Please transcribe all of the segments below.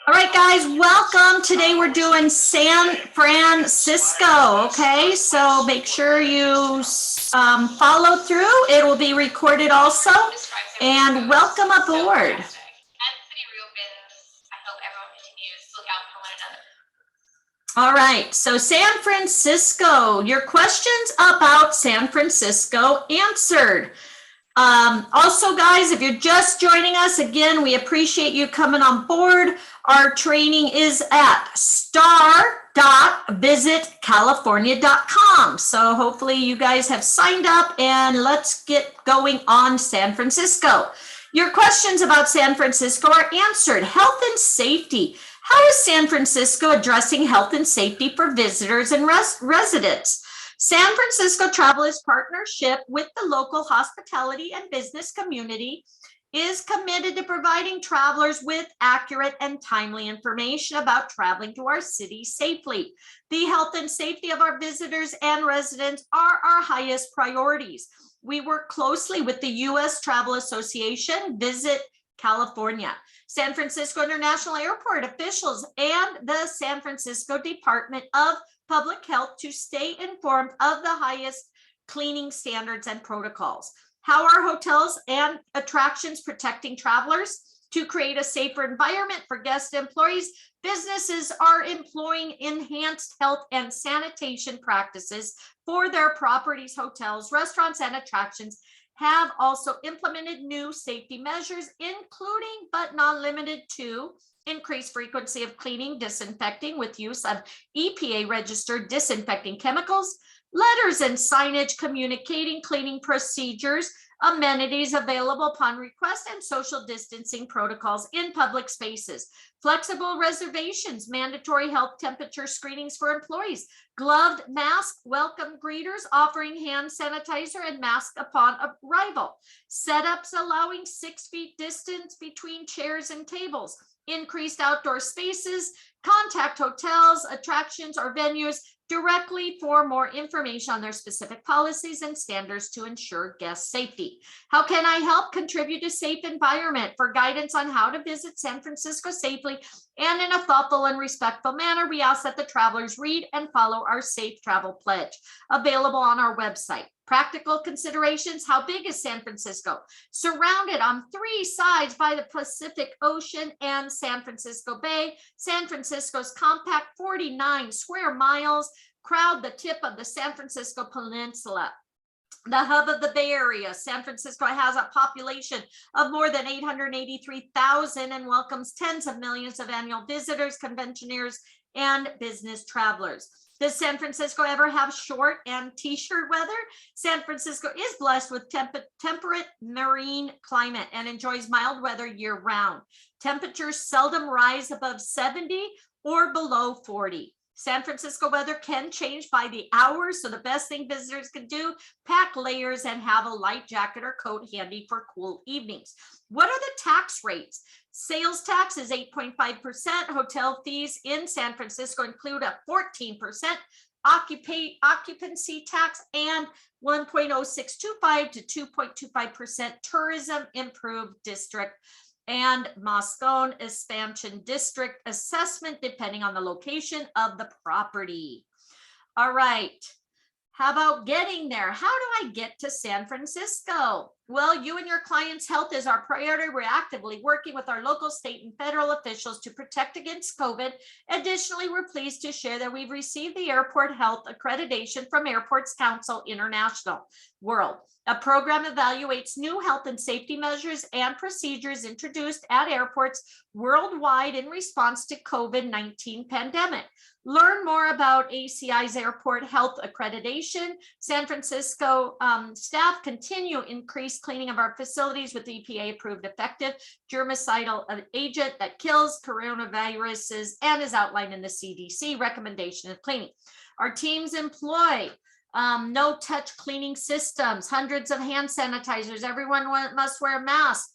All right, guys, welcome. Today we're doing San Francisco, okay? So make sure you follow through. It will be recorded also. And welcome aboard. All right, so San Francisco, your questions about San Francisco answered. Also, guys, if you're just joining us, again, we appreciate you coming on board. Our training is at star.visitcalifornia.com. So hopefully you guys have signed up and let's get going on San Francisco. Your questions about San Francisco are answered. Health and safety. How is San Francisco addressing health and safety for visitors and residents? San Francisco Travelers Partnership with the local hospitality and business community is committed to providing travelers with accurate and timely information about traveling to our city safely. The health and safety of our visitors and residents are our highest priorities. We work closely with the U.S. Travel Association, Visit California, San Francisco International Airport officials, and the San Francisco Department of Public Health to stay informed of the highest cleaning standards and protocols. How are hotels and attractions protecting travelers? To create a safer environment for guests and employees, businesses are employing enhanced health and sanitation practices for their properties. Hotels, restaurants, and attractions have also implemented new safety measures, including but not limited to increased frequency of cleaning, disinfecting with use of EPA registered disinfecting chemicals, letters and signage communicating cleaning procedures, amenities available upon request, and social distancing protocols in public spaces. Flexible reservations, mandatory health temperature screenings for employees, gloved mask, welcome greeters offering hand sanitizer and mask upon arrival, setups allowing 6 feet distance between chairs and tables, increased outdoor spaces. Contact hotels, attractions, or venues directly for more information on their specific policies and standards to ensure guest safety. How can I help contribute to safe environment? For guidance on how to visit San Francisco safely and in a thoughtful and respectful manner, we ask that the travelers read and follow our Safe Travel Pledge, available on our website. Practical considerations. How big is San Francisco? Surrounded on 3 sides by the Pacific Ocean and San Francisco Bay. San Francisco's compact 49 square miles crowd the tip of the San Francisco Peninsula. The hub of the Bay Area, San Francisco has a population of more than 883,000 and welcomes tens of millions of annual visitors, conventioners, and business travelers. Does San Francisco ever have short and t-shirt weather? San Francisco is blessed with temperate marine climate and enjoys mild weather year-round. Temperatures seldom rise above 70 or below 40. San Francisco weather can change by the hour, so the best thing visitors can do, pack layers and have a light jacket or coat handy for cool evenings. What are the tax rates? Sales tax is 8.5%. Hotel fees in San Francisco include a 14% occupancy tax and 1.0625 to 2.25% tourism improved district and Moscone expansion district assessment, depending on the location of the property. All right. How about getting there? How do I get to San Francisco? Well, you and your client's health is our priority. We're actively working with our local, state, and federal officials to protect against COVID. Additionally, we're pleased to share that we've received the Airport Health Accreditation from Airports Council International World. A program evaluates new health and safety measures and procedures introduced at airports worldwide in response to COVID-19 pandemic. Learn more about ACI's Airport Health Accreditation. San Francisco staff continue increased cleaning of our facilities with EPA approved effective germicidal agent that kills coronaviruses and is outlined in the CDC recommendation of cleaning. Our teams employ no touch cleaning systems, hundreds of hand sanitizers. Everyone must wear a mask.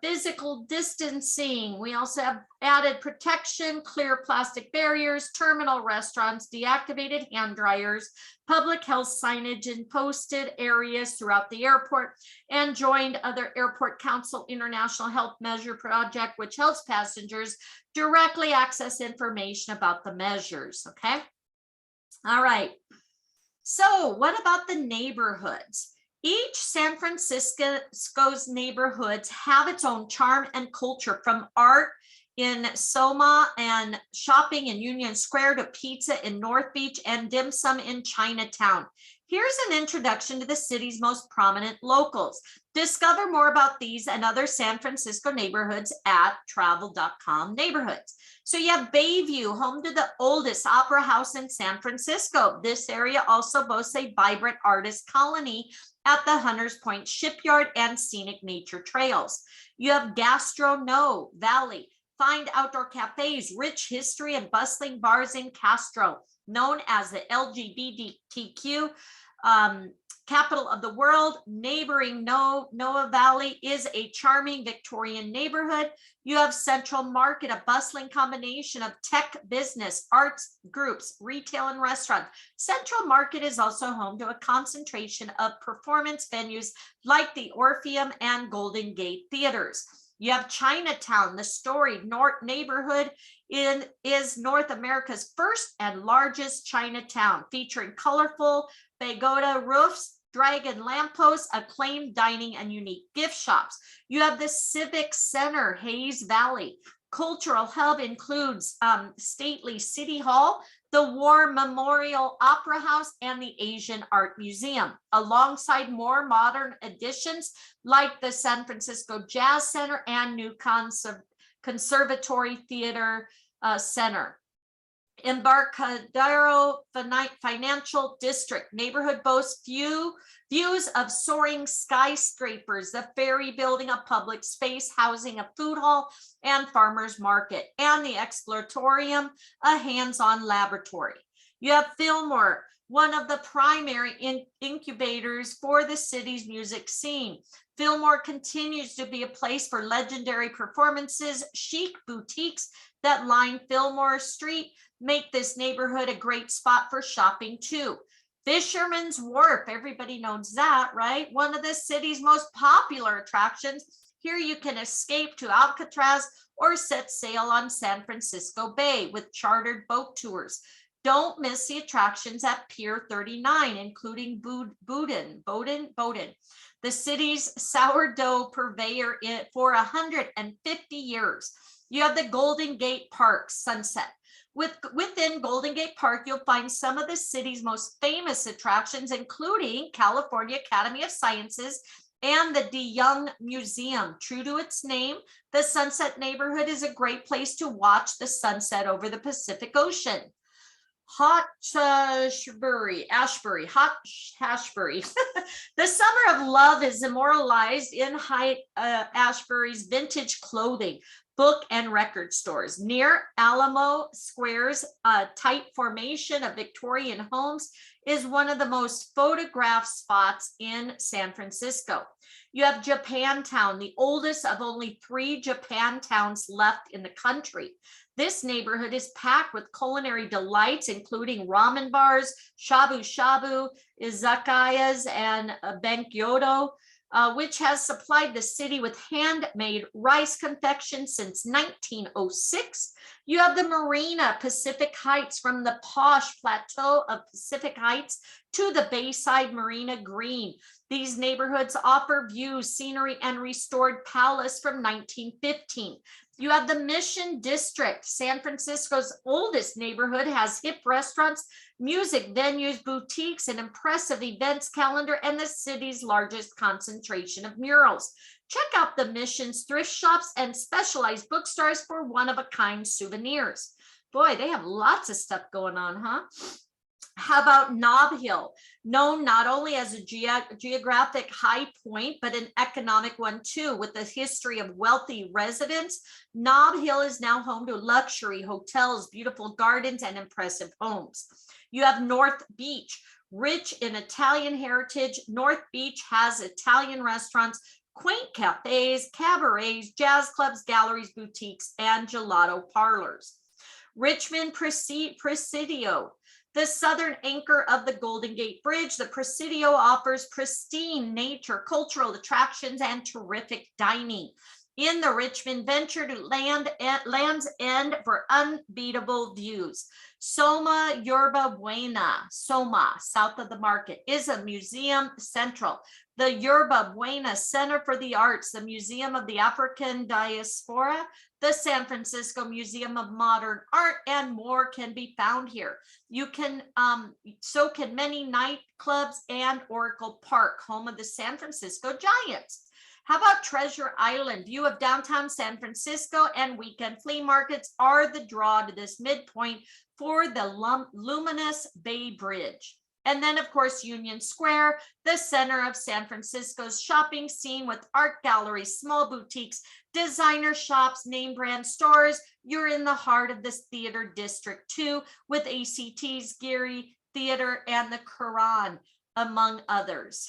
physical distancing. We also have added protection, clear plastic barriers, terminal restaurants, deactivated hand dryers, public health signage in posted areas throughout the airport, and joined other Airport Council International Health Measure Project, which helps passengers directly access information about the measures. Okay. All right. So what about the neighborhoods? Each San Francisco's neighborhoods have its own charm and culture, from art in Soma and shopping in Union Square to pizza in North Beach and dim sum in Chinatown. Here's an introduction to the city's most prominent locals. Discover more about these and other San Francisco neighborhoods at travel.com neighborhoods. So you have Bayview, home to the oldest opera house in San Francisco. This area also boasts a vibrant artist colony at the Hunters Point Shipyard and scenic nature trails. You have Gastrono Valley, find outdoor cafes, rich history, and bustling bars in Castro, known as the LGBTQ capital of the world. Neighboring Noah Valley is a charming Victorian neighborhood. You have Central Market, a bustling combination of tech, business, arts groups, retail, and restaurant. Central Market is also home to a concentration of performance venues like the Orpheum and Golden Gate theaters. You have Chinatown, the storied North neighborhood is North America's first and largest Chinatown, featuring colorful pagoda roofs, dragon lampposts, acclaimed dining, and unique gift shops. You have the Civic Center, Hayes Valley. Cultural hub includes stately City Hall, the War Memorial Opera House, and the Asian Art Museum, alongside more modern additions like the San Francisco Jazz Center and new Conservatory Theater Center. Embarcadero Financial District neighborhood boasts views of soaring skyscrapers, the Ferry Building, a public space housing a food hall and farmers market, and the Exploratorium, a hands-on laboratory. You have Fillmore, one of the primary incubators for the city's music scene. Fillmore continues to be a place for legendary performances. Chic boutiques that line Fillmore Street make this neighborhood a great spot for shopping too. Fisherman's Wharf, everybody knows that, right? One of the city's most popular attractions. Here you can escape to Alcatraz or set sail on San Francisco Bay with chartered boat tours. Don't miss the attractions at Pier 39, including Bowden, the city's sourdough purveyor for 150 years. You have the Golden Gate Park Sunset. Within Golden Gate Park, you'll find some of the city's most famous attractions, including California Academy of Sciences and the DeYoung Museum. True to its name, the Sunset neighborhood is a great place to watch the sunset over the Pacific Ocean. Hawkesbury. The Summer of Love is immortalized in Ashbury's vintage clothing, book, and record stores. Near Alamo Square's tight formation of Victorian homes is one of the most photographed spots in San Francisco. You have Japantown, the oldest of only 3 Japantowns left in the country. This neighborhood is packed with culinary delights, including ramen bars, shabu-shabu, izakayas, and benkyodo, which has supplied the city with handmade rice confection since 1906. You have the Marina Pacific Heights, from the posh plateau of Pacific Heights to the Bayside Marina Green. These neighborhoods offer views, scenery, and restored palace from 1915. You have the Mission District. San Francisco's oldest neighborhood has hip restaurants, music venues, boutiques, an impressive events calendar, and the city's largest concentration of murals. Check out the Mission's thrift shops and specialized bookstores for one-of-a-kind souvenirs. Boy, they have lots of stuff going on, huh? How about Nob Hill, known not only as a geographic high point, but an economic one too, with a history of wealthy residents. Nob Hill is now home to luxury hotels, beautiful gardens, and impressive homes. You have North Beach, rich in Italian heritage. North Beach has Italian restaurants, quaint cafes, cabarets, jazz clubs, galleries, boutiques, and gelato parlors. Richmond Presidio, the southern anchor of the Golden Gate Bridge. The Presidio offers pristine nature, cultural attractions, and terrific dining. In the Richmond, venture to Land's End for unbeatable views. Soma Yerba Buena, Soma, south of the market, is a museum central. The Yerba Buena Center for the Arts, the Museum of the African Diaspora, the San Francisco Museum of Modern Art, and more can be found here. You can, so can many nightclubs and Oracle Park, home of the San Francisco Giants. How about Treasure Island? View of downtown San Francisco and weekend flea markets are the draw to this midpoint for the luminous Bay Bridge. And then, of course, Union Square, the center of San Francisco's shopping scene with art galleries, small boutiques, designer shops, name brand stores. You're in the heart of this theater district too, with ACT's, Geary Theater, and the Quran, among others.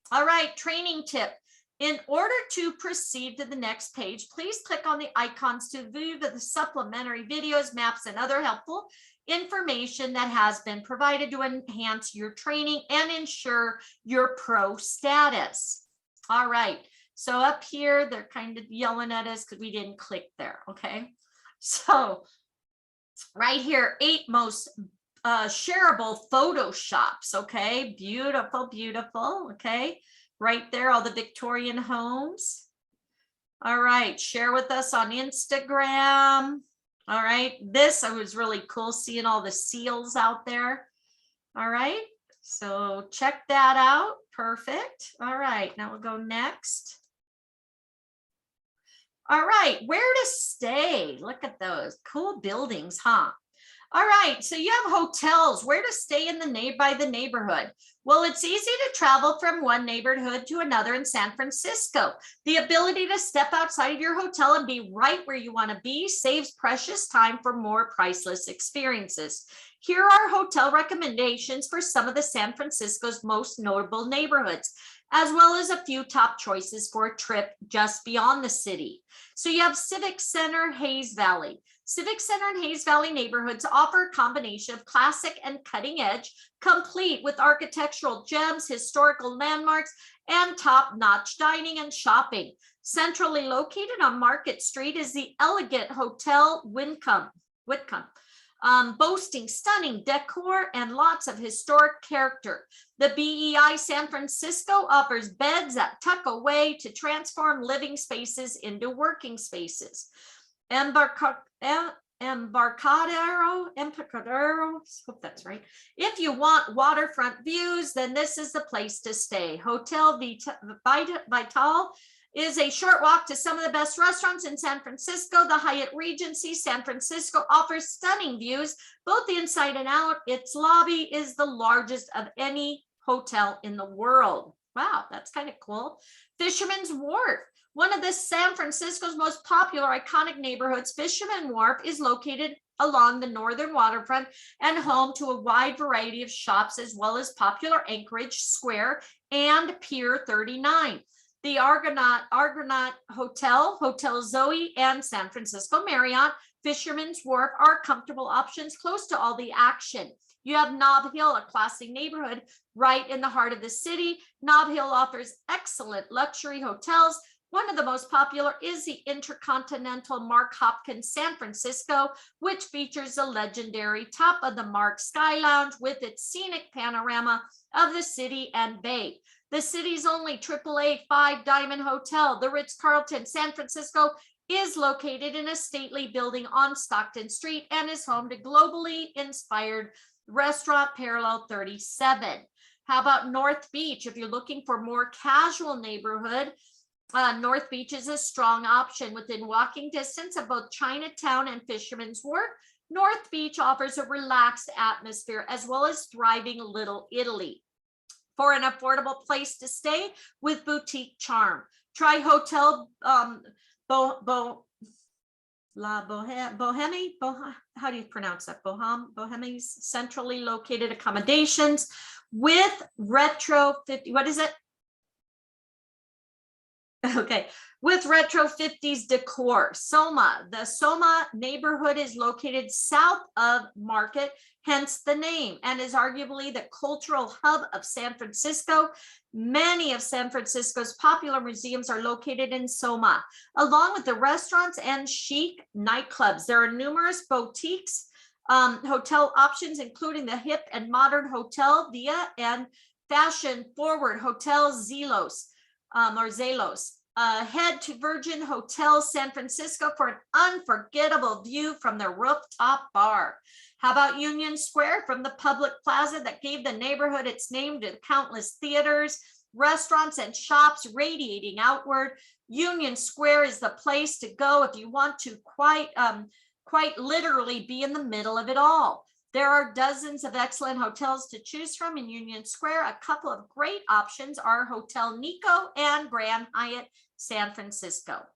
All right, training tip. In order to proceed to the next page, please click on the icons to view the supplementary videos, maps, and other helpful information that has been provided to enhance your training and ensure your pro status. All right, so up here, they're kind of yelling at us because we didn't click there, okay? So right here, 8 most shareable Photoshops, okay? Beautiful, beautiful, okay? Right there, all the Victorian homes. All right, share with us on Instagram. All right, this was really cool seeing all the seals out there. All right, so check that out. Perfect. All right, now we'll go next. All right, where to stay? Look at those cool buildings, huh? All right, so you have hotels, where to stay in by the neighborhood. Well, it's easy to travel from one neighborhood to another in San Francisco. The ability to step outside of your hotel and be right where you want to be saves precious time for more priceless experiences. Here are hotel recommendations for some of the San Francisco's most notable neighborhoods, as well as a few top choices for a trip just beyond the city. So you have Civic Center, Hayes Valley. Civic Center and Hayes Valley neighborhoods offer a combination of classic and cutting edge, complete with architectural gems, historical landmarks, and top-notch dining and shopping. Centrally located on Market Street is the elegant Hotel Whitcomb, boasting stunning decor and lots of historic character. The BEI San Francisco offers beds that tuck away to transform living spaces into working spaces. Embarcadero, hope that's right. If you want waterfront views, then this is the place to stay. Hotel Vital is a short walk to some of the best restaurants in San Francisco. The Hyatt Regency San Francisco offers stunning views, both inside and out. Its lobby is the largest of any hotel in the world. Wow, that's kind of cool. Fisherman's Wharf. One of the San Francisco's most popular iconic neighborhoods, Fisherman Wharf, is located along the northern waterfront and home to a wide variety of shops, as well as popular Anchorage Square and Pier 39. The Argonaut Hotel, Hotel Zoe, and San Francisco Marriott, Fisherman's Wharf are comfortable options close to all the action. You have Nob Hill, a classy neighborhood right in the heart of the city. Nob Hill offers excellent luxury hotels. One of the most popular is the Intercontinental Mark Hopkins San Francisco, which features the legendary Top of the Mark Sky Lounge with its scenic panorama of the city and bay. The city's only AAA 5-diamond hotel, the Ritz-Carlton San Francisco, is located in a stately building on Stockton Street and is home to globally inspired restaurant Parallel 37. How about North Beach? If you're looking for more casual neighborhood, North Beach is a strong option within walking distance of both Chinatown and Fisherman's Wharf. North Beach offers a relaxed atmosphere as well as thriving Little Italy. For an affordable place to stay with boutique charm, try Hotel Bohemie. How do you pronounce that? Bohemie's centrally located accommodations with retro 50. What is it? Okay, with retro 50s decor. Soma. The Soma neighborhood is located south of Market, hence the name, and is arguably the cultural hub of San Francisco. Many of San Francisco's popular museums are located in Soma, along with the restaurants and chic nightclubs. There are numerous boutiques, hotel options, including the hip and modern Hotel Via and fashion-forward Hotel Zelos. Or Zelos. Head to Virgin Hotel San Francisco for an unforgettable view from the rooftop bar. How about Union Square? From the public plaza that gave the neighborhood its name to countless theaters, restaurants, and shops radiating outward. Union Square is the place to go if you want to quite literally be in the middle of it all. There are dozens of excellent hotels to choose from in Union Square. A couple of great options are Hotel Nico and Grand Hyatt San Francisco.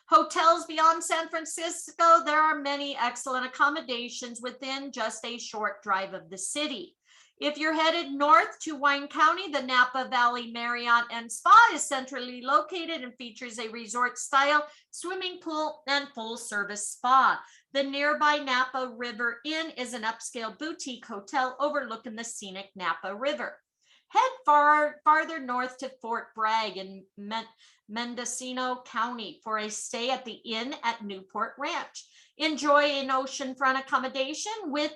Hotels beyond San Francisco, there are many excellent accommodations within just a short drive of the city. If you're headed north to Wine County, the Napa Valley Marriott and Spa is centrally located and features a resort-style swimming pool and full-service spa. The nearby Napa River Inn is an upscale boutique hotel overlooking the scenic Napa River. Head farther north to Fort Bragg in Mendocino County for a stay at the inn at Newport Ranch. Enjoy an oceanfront accommodation with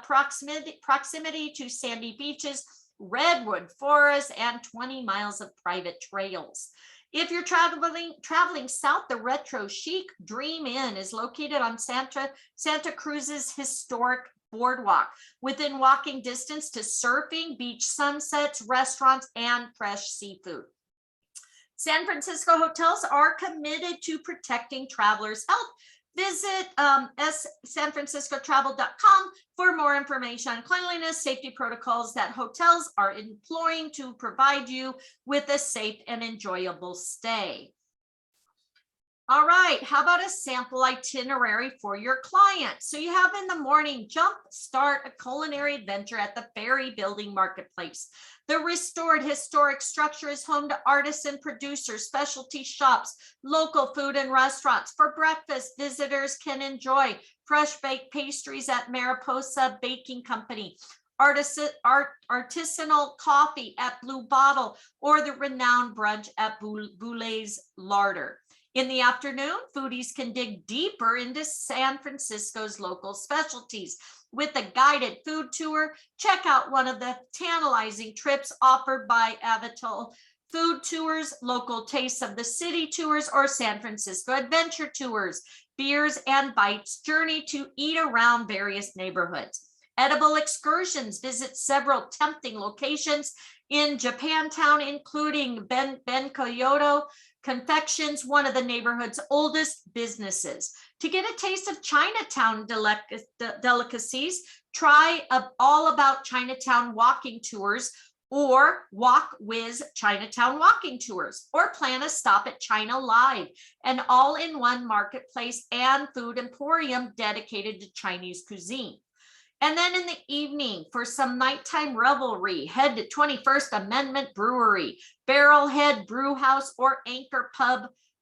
proximity to sandy beaches, redwood forests, and 20 miles of private trails. If you're traveling south, the retro chic Dream Inn is located on Santa Cruz's historic boardwalk, within walking distance to surfing, beach sunsets, restaurants, and fresh seafood. San Francisco hotels are committed to protecting travelers' health. Visit sanfranciscotravel.com for more information on cleanliness, safety protocols that hotels are employing to provide you with a safe and enjoyable stay. All right, how about a sample itinerary for your client? So you have in the morning, start a culinary adventure at the Ferry Building Marketplace. The restored historic structure is home to artisan producers, specialty shops, local food and restaurants. For breakfast, visitors can enjoy fresh baked pastries at Mariposa Baking Company, artisanal coffee at Blue Bottle, or the renowned brunch at Boulet's Larder. In the afternoon, foodies can dig deeper into San Francisco's local specialties. With a guided food tour, check out one of the tantalizing trips offered by Avatal Food Tours, Local Tastes of the City Tours, or San Francisco Adventure Tours. Beers and Bites journey to eat around various neighborhoods. Edible excursions visit several tempting locations in Japantown, including Ben Kyoto Confections, one of the neighborhood's oldest businesses. To get a taste of Chinatown delicacies, try All About Chinatown walking tours, or Walk With Chinatown walking tours, or plan a stop at China Live, an all-in-one marketplace and food emporium dedicated to Chinese cuisine. And then in the evening, for some nighttime revelry, head to 21st Amendment Brewery, Barrelhead Brew House, or Anchor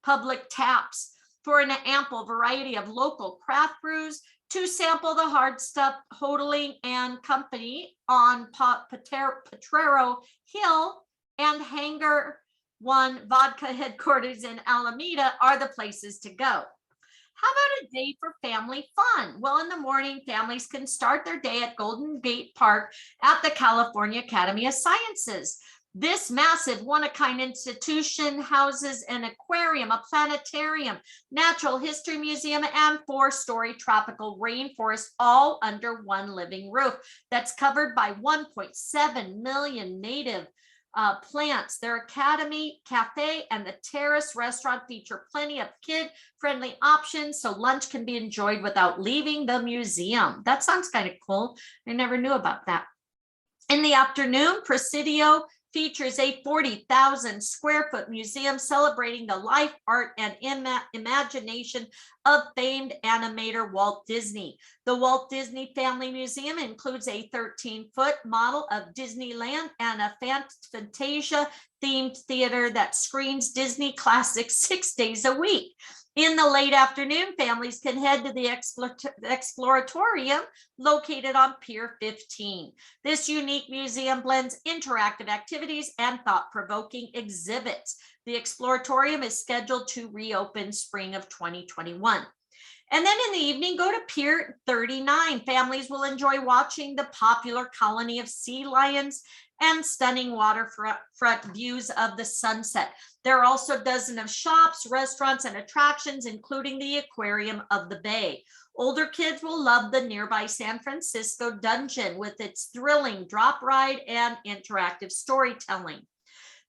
Public Taps for an ample variety of local craft brews. To sample the hard stuff, Hodling and Company on Potrero Hill and Hangar One Vodka headquarters in Alameda are the places to go. How about a day for family fun? Well, in the morning, families can start their day at Golden Gate Park at the California Academy of Sciences. This massive one-of-a-kind institution houses an aquarium, a planetarium, natural history museum, and 4-story tropical rainforest, all under one living roof that's covered by 1.7 million native plants. Their Academy Cafe and the Terrace restaurant feature plenty of kid-friendly options, so lunch can be enjoyed without leaving the museum. That sounds kind of cool. I never knew about that. In the afternoon, Presidio features a 40,000 square foot museum celebrating the life, art, and imagination of famed animator Walt Disney. The Walt Disney Family Museum includes a 13-foot model of Disneyland and a Fantasia themed theater that screens Disney classics 6 days a week. In the late afternoon, families can head to the Exploratorium located on Pier 15. This unique museum blends interactive activities and thought-provoking exhibits. The Exploratorium is scheduled to reopen spring of 2021. And then in the evening, go to Pier 39. Families will enjoy watching the popular colony of sea lions and stunning waterfront views of the sunset. There are also a dozen of shops, restaurants, and attractions, including the Aquarium of the Bay. Older kids will love the nearby San Francisco Dungeon with its thrilling drop ride and interactive storytelling.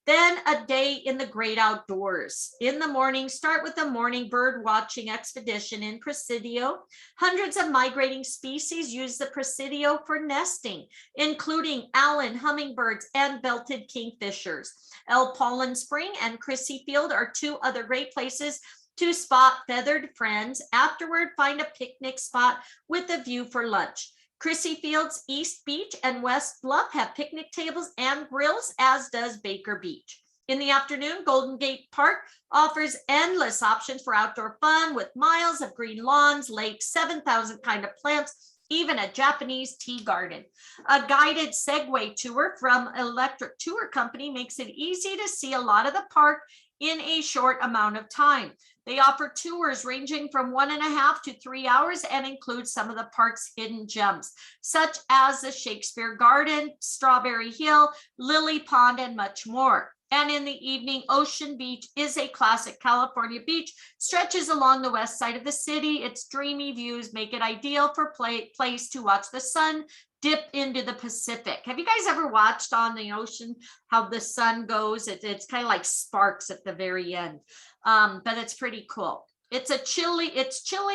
Then a day in the great outdoors. In the morning, start with a morning bird watching expedition in Presidio. Hundreds of migrating species use the Presidio for nesting, including Allen hummingbirds and belted kingfishers. El Pollen Spring and Crissy Field are two other great places to spot feathered friends. Afterward, find a picnic spot with a view for lunch. Crissy Field's East Beach and West Bluff have picnic tables and grills, as does Baker Beach. In the afternoon, Golden Gate Park offers endless options for outdoor fun with miles of green lawns, lakes, 7,000 kind of plants, even a Japanese tea garden. A guided Segway tour from Electric Tour Company makes it easy to see a lot of the park in a short amount of time. They offer tours ranging from 1.5 to 3 hours and include some of the park's hidden gems, such as the Shakespeare Garden, Strawberry Hill, Lily Pond, and much more. And in the evening, Ocean Beach is a classic California beach, stretches along the west side of the city. Its dreamy views make it ideal for place to watch the sun dip into the Pacific. Have you guys ever watched on the ocean how the sun goes? It's kind of like sparks at the very end, but it's pretty cool. It's chilly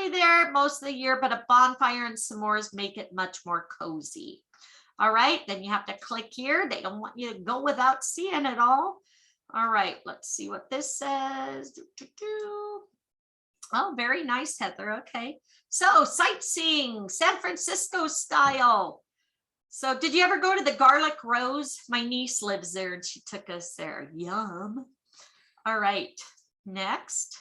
there most of the year, but a bonfire and s'mores make it much more cozy. All right, then you have to click here. They don't want you to go without seeing it all. All right, let's see what this says. Oh, very nice, Heather. Okay, so sightseeing, San Francisco style. So did you ever go to the Garlic Rose? My niece lives there and she took us there. Yum. All right, next.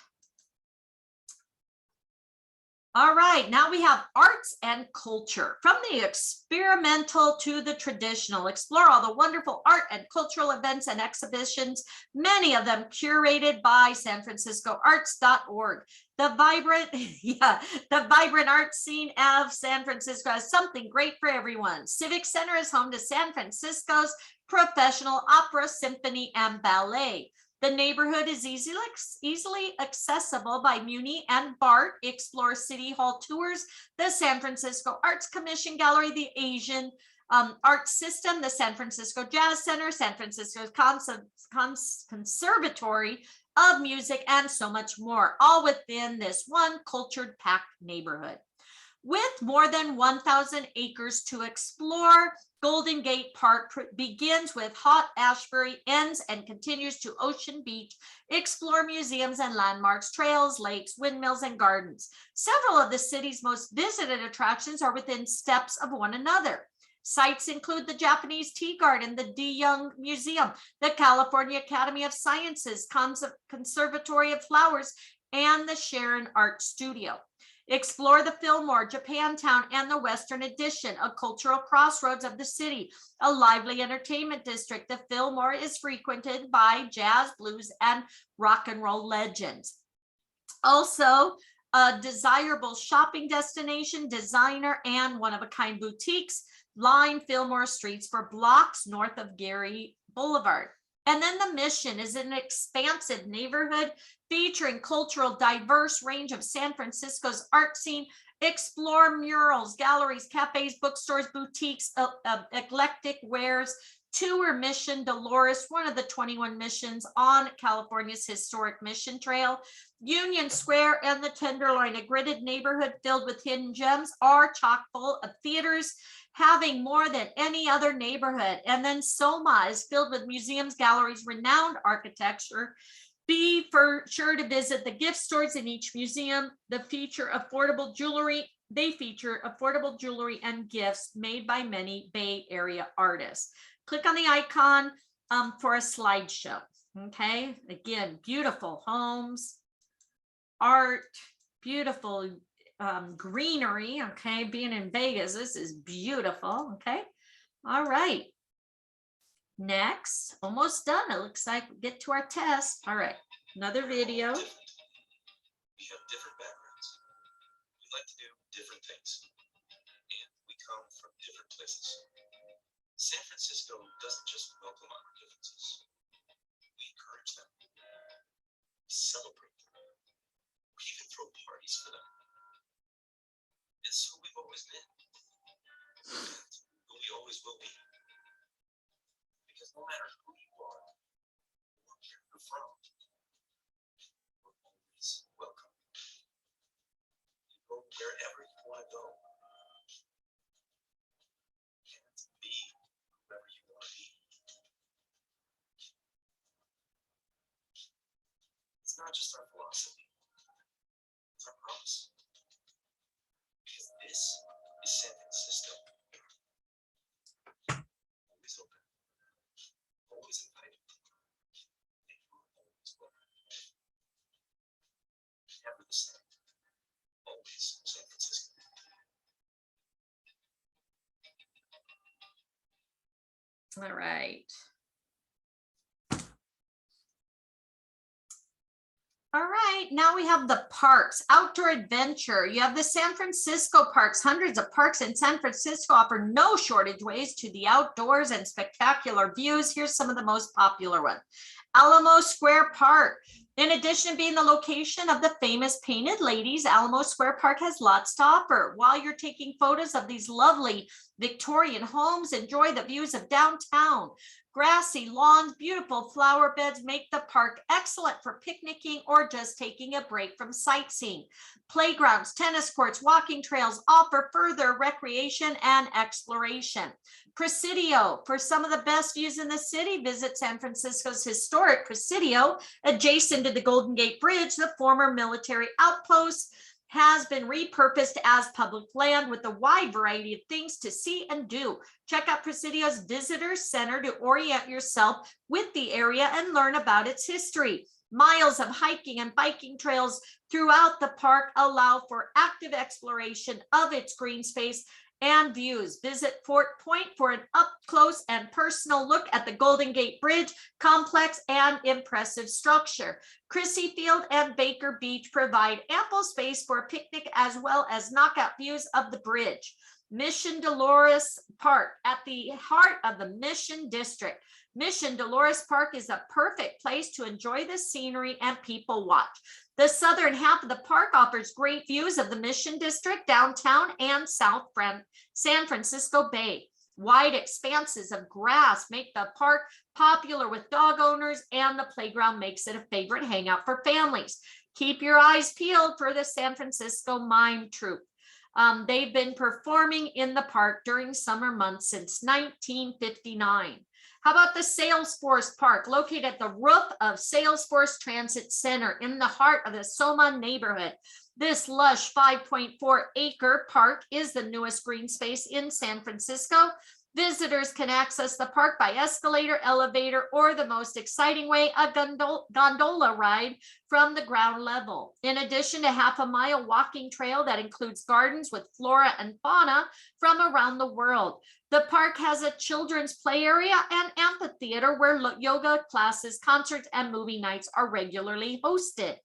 All right, now we have arts and culture. From the experimental to the traditional, explore all the wonderful art and cultural events and exhibitions, many of them curated by sanfranciscoarts.org. The vibrant art scene of San Francisco has something great for everyone. Civic Center is home to San Francisco's professional opera, symphony, and ballet. The neighborhood is easily accessible by Muni and BART. Explore City Hall tours, the San Francisco Arts Commission Gallery, the Asian Art System, the San Francisco Jazz Center, San Francisco's Conservatory of Music, and so much more, all within this one cultured, packed neighborhood. With more than 1,000 acres to explore, Golden Gate Park begins with Haight-Ashbury, ends and continues to Ocean Beach. Explore museums and landmarks, trails, lakes, windmills, and gardens. Several of the city's most visited attractions are within steps of one another. Sites include the Japanese Tea Garden, the De Young Museum, the California Academy of Sciences, Conservatory of Flowers, and the Sharon Art Studio. Explore the Fillmore, Japantown, and the Western Addition, a cultural crossroads of the city, a lively entertainment district. The Fillmore is frequented by jazz, blues, and rock and roll legends. Also, a desirable shopping destination, designer, and one-of-a-kind boutiques line Fillmore streets for blocks north of Gary Boulevard. And then the Mission is an expansive neighborhood featuring cultural diverse range of San Francisco's art scene. Explore murals, galleries, cafes, bookstores, boutiques, eclectic wares. Tour Mission Dolores, one of the 21 missions on California's historic Mission Trail. Union Square and the Tenderloin, a gridded neighborhood filled with hidden gems, are chock full of theaters, having more than any other neighborhood. And then Soma is filled with museums, galleries, renowned architecture. Be for sure to visit the gift stores in each museum. They feature affordable jewelry and gifts made by many Bay Area artists. Click on the icon for a slideshow. Okay, again, beautiful homes, art, beautiful greenery. Okay, being in Vegas, this is beautiful. Okay, all right. Next, almost done. It looks like we get to our test. All right, another video. We have different backgrounds. We like to do different things, and we come from different places. San Francisco doesn't just welcome our differences. We encourage them. We celebrate them. We even throw parties for them. It's who we've always been, and who we always will be. Because no matter who you are or where you're from, we're always welcome. You go wherever you want to go. And be whoever you want to be. It's not just our philosophy, it's our promise. Because this is San Francisco. Always open. Always invited, and you're always welcome. Never the same. Always San Francisco. All right. All right, now we have the parks, outdoor adventure. You have the San Francisco parks. Hundreds of parks in San Francisco offer no shortage ways to the outdoors and spectacular views. Here's some of the most popular ones. Alamo Square Park. In addition to being the location of the famous Painted Ladies, Alamo Square Park has lots to offer. While you're taking photos of these lovely Victorian homes, enjoy the views of downtown. Grassy lawns, beautiful flower beds make the park excellent for picnicking or just taking a break from sightseeing. Playgrounds, tennis courts, walking trails offer further recreation and exploration. Presidio, for some of the best views in the city, visit San Francisco's historic Presidio, adjacent to the Golden Gate Bridge. The former military outpost has been repurposed as public land with a wide variety of things to see and do. Check out Presidio's Visitor Center to orient yourself with the area and learn about its history. Miles of hiking and biking trails throughout the park allow for active exploration of its green space and views. Visit Fort Point for an up-close and personal look at the Golden Gate Bridge complex and impressive structure. Crissy Field and Baker Beach provide ample space for a picnic as well as knockout views of the bridge. Mission Dolores Park, at the heart of the Mission District. Mission Dolores Park is a perfect place to enjoy the scenery and people watch. The southern half of the park offers great views of the Mission District, downtown, and South San Francisco Bay. Wide expanses of grass make the park popular with dog owners, and the playground makes it a favorite hangout for families. Keep your eyes peeled for the San Francisco Mime Troupe. They've been performing in the park during summer months since 1959. How about the Salesforce Park, located at the roof of Salesforce Transit Center in the heart of the Soma neighborhood? This lush 5.4-acre park is the newest green space in San Francisco. Visitors can access the park by escalator, elevator, or the most exciting way, a gondola ride from the ground level. In addition to half-a-mile walking trail that includes gardens with flora and fauna from around the world. The park has a children's play area and amphitheater where yoga classes, concerts, and movie nights are regularly hosted.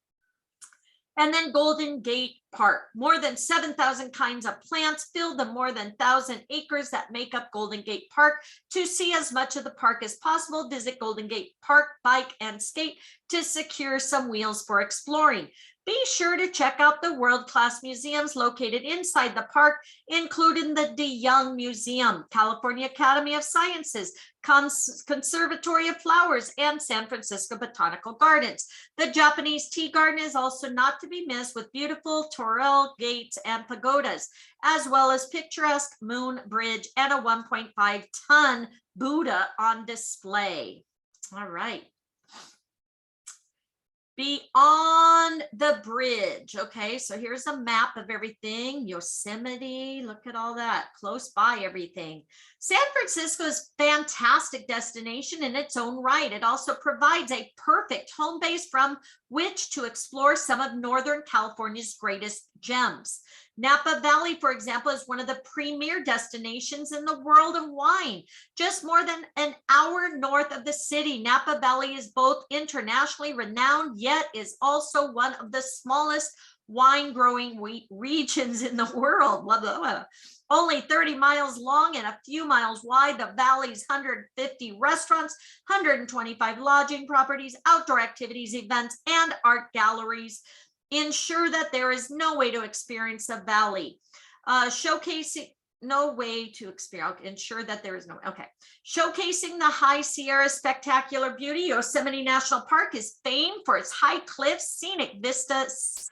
And then Golden Gate Park, more than 7,000 kinds of plants fill the more than 1,000 acres that make up Golden Gate Park. To see as much of the park as possible, visit Golden Gate Park, bike and skate to secure some wheels for exploring. Be sure to check out the world-class museums located inside the park, including the DeYoung Museum, California Academy of Sciences, Conservatory of Flowers, and San Francisco Botanical Gardens. The Japanese tea garden is also not to be missed, with beautiful Toril gates and pagodas, as well as picturesque Moon Bridge and a 1.5-ton Buddha on display. All right. Beyond the bridge. Okay, so here's a map of everything. Yosemite, look at all that, close by everything. San Francisco is a fantastic destination in its own right. It also provides a perfect home base from which to explore some of Northern California's greatest gems. Napa Valley, for example, is one of the premier destinations in the world of wine. Just more than an hour north of the city, Napa Valley is both internationally renowned, yet is also one of the smallest wine growing regions in the world. Blah, blah, blah. Only 30 miles long and a few miles wide, the valley's 150 restaurants, 125 lodging properties, outdoor activities, events, and art galleries ensure that there is no way to experience the valley. Showcasing the High Sierra spectacular beauty, Yosemite National Park is famed for its high cliffs, scenic vistas,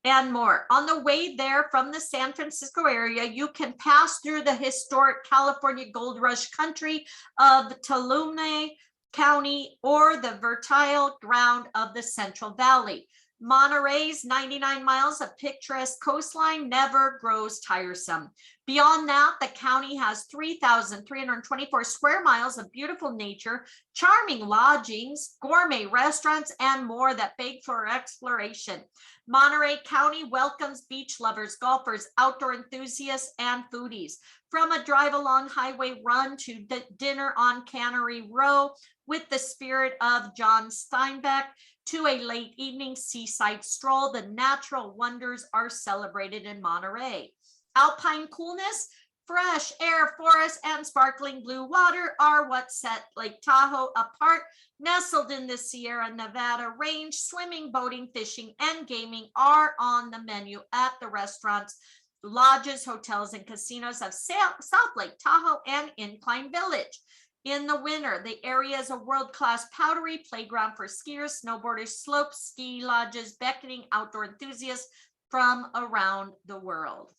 and more. On the way there from the San Francisco area, you can pass through the historic California Gold Rush country of Tuolumne County or the fertile ground of the Central Valley. Monterey's 99 miles of picturesque coastline never grows tiresome. Beyond that, the county has 3,324 square miles of beautiful nature, charming lodgings, gourmet restaurants, and more that beg for exploration. Monterey County welcomes beach lovers, golfers, outdoor enthusiasts, and foodies. From a drive along highway run to dinner on Cannery Row with the spirit of John Steinbeck, to a late evening seaside stroll, the natural wonders are celebrated in Monterey. Alpine coolness, fresh air, forests, and sparkling blue water are what set Lake Tahoe apart. Nestled in the Sierra Nevada range, swimming, boating, fishing, and gaming are on the menu at the restaurants, lodges, hotels, and casinos of South Lake Tahoe and Incline Village. In the winter, the area is a world-class powdery playground for skiers, snowboarders, slopes, ski lodges, beckoning outdoor enthusiasts from around the world.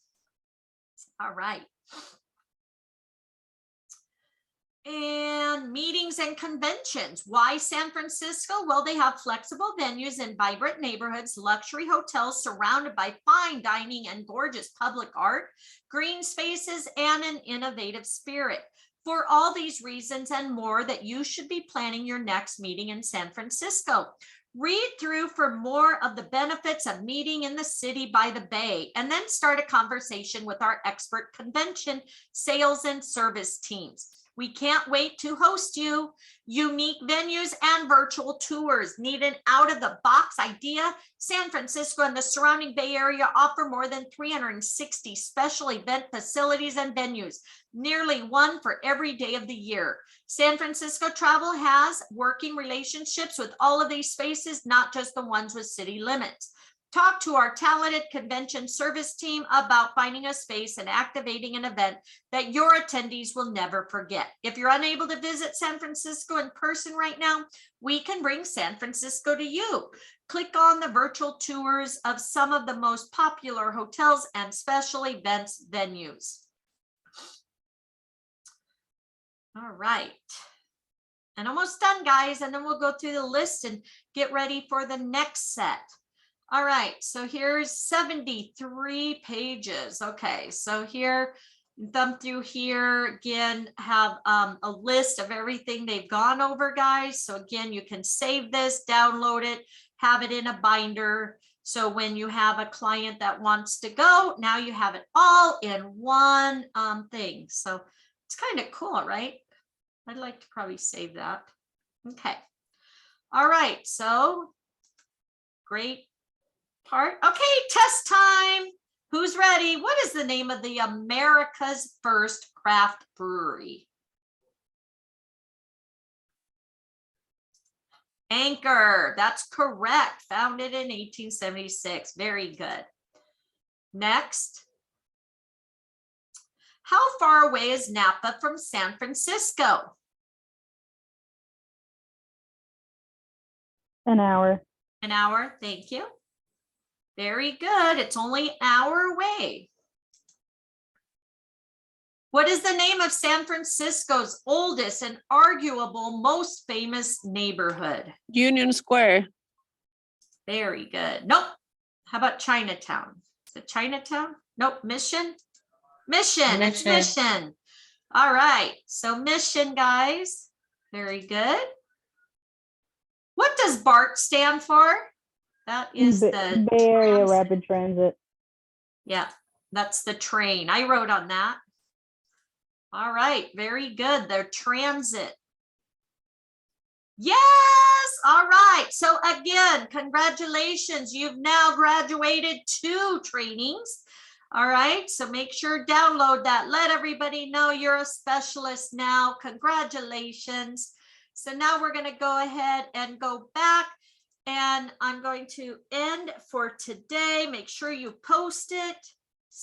All right. And meetings and conventions. Why San Francisco? Well, they have flexible venues in vibrant neighborhoods, luxury hotels surrounded by fine dining and gorgeous public art, green spaces, and an innovative spirit. For all these reasons and more, that you should be planning your next meeting in San Francisco. Read through for more of the benefits of meeting in the city by the bay, and then start a conversation with our expert convention, sales, and service teams. We can't wait to host you. Unique venues and virtual tours. Need an out-of-the-box idea? San Francisco and the surrounding Bay Area offer more than 360 special event facilities and venues, nearly one for every day of the year. San Francisco Travel has working relationships with all of these spaces, not just the ones with city limits. Talk to our talented convention service team about finding a space and activating an event that your attendees will never forget. If you're unable to visit San Francisco in person right now, we can bring San Francisco to you. Click on the virtual tours of some of the most popular hotels and special events venues. All right. And almost done, guys. And then we'll go through the list and get ready for the next set. All right, so here's 73 pages. Okay, so here, thumb through here, again, have a list of everything they've gone over, guys. So again, you can save this, download it, have it in a binder. So when you have a client that wants to go, now you have it all in one thing. So it's kind of cool, right? I'd like to probably save that. Okay. All right, so great part. Okay, test time. Who's ready? What is the name of the America's first craft brewery? Anchor, that's correct. Founded in 1876. Very good. Next. How far away is Napa from San Francisco? An hour. An hour, thank you. Very good. It's only an hour away. What is the name of San Francisco's oldest and arguable most famous neighborhood? Union Square. Very good. Nope. How about Chinatown? Is it Chinatown? Nope. Mission? Mission. It's Mission. All right. So Mission, guys. Very good. What does BART stand for? That is the Bay Area transit. Rapid Transit. Yeah, that's the train. I wrote on that. All right, very good. Their transit. Yes, all right. So again, congratulations. You've now graduated 2 trainings. All right, so make sure download that. Let everybody know you're a specialist now. Congratulations. So now we're going to go ahead and go back, and I'm going to end for today. Make sure you post it.